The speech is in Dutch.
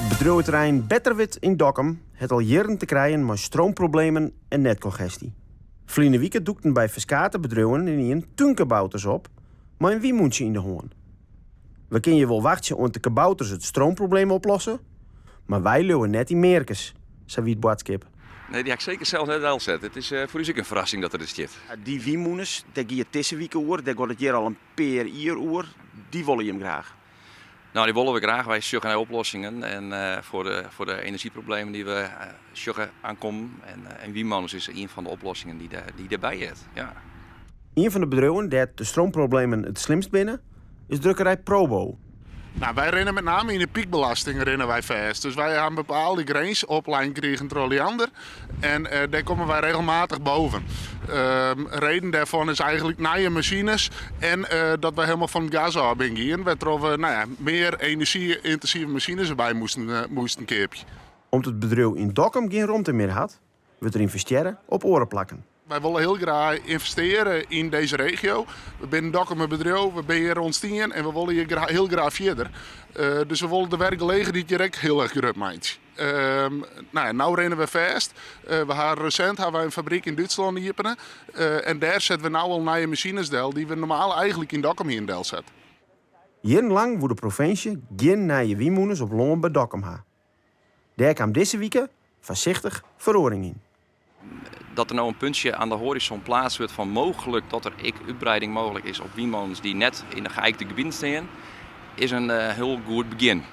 Bedrijventerrein Betterwit in Dokkum het al jaren te krijgen met stroomproblemen en netcongestie. Verleden weekend doekten bij verschillende bedrijven in een tuinkabouters op, maar een wiemoentje in de hoorn. We kunnen je wel wachten om de kabouters het stroomprobleem oplossen, maar wij leeuwen net in Meerkes, zei Wiet Boadskip. Nee, die heb ik zeker zelf net al zet. Het is voor u ook een verrassing dat er is zit. Die wiemoeners, daar ga je tussenwieken oer, daar gaat het hier al een paar jaar oer, die willen je hem graag. Nou, die willen we graag. Wij zoeken naar oplossingen. En voor de energieproblemen die we zoeken aankomen. En wiemolens is een van de oplossingen die erbij is. Ja. Een van de bedrijven die de stroomproblemen het slimst binnen, is drukkerij Probo. Nou, wij rennen met name in de piekbelasting rennen wij vast. Dus wij hebben bepaalde grens op lijn kregen Trolliander. En daar komen wij regelmatig boven. Reden daarvan is eigenlijk nieuwe machines. En dat we helemaal van gas af gaan. Waardoor we meer energie-intensieve machines erbij moesten keepje. Omdat het bedrijf in Dokkum geen ruimte meer had, wordt er investeren op oren plakken. Wij willen heel graag investeren in deze regio. We zijn Dokkum een bedrijf, we zijn hier ontstien en we willen hier heel graag verder. Dus we willen de werkgelegenheid direct heel erg groot maken. Nou rennen we vast. Recent hebben we een fabriek in Duitsland openen. En daar zetten we nu al nieuwe machines deel die we normaal eigenlijk in Dokkum hier in deel zetten. Jarenlang wordt de provincie geen nieuwe wiemoeners op Longen bij Dokkum ha. Daar kwam deze week voorzichtig verhoring in. Dat er nou een puntje aan de horizon plaats wordt van mogelijk dat er uitbreiding mogelijk is op wiemolens die net in de geëikte gebieden staan, is een heel goed begin.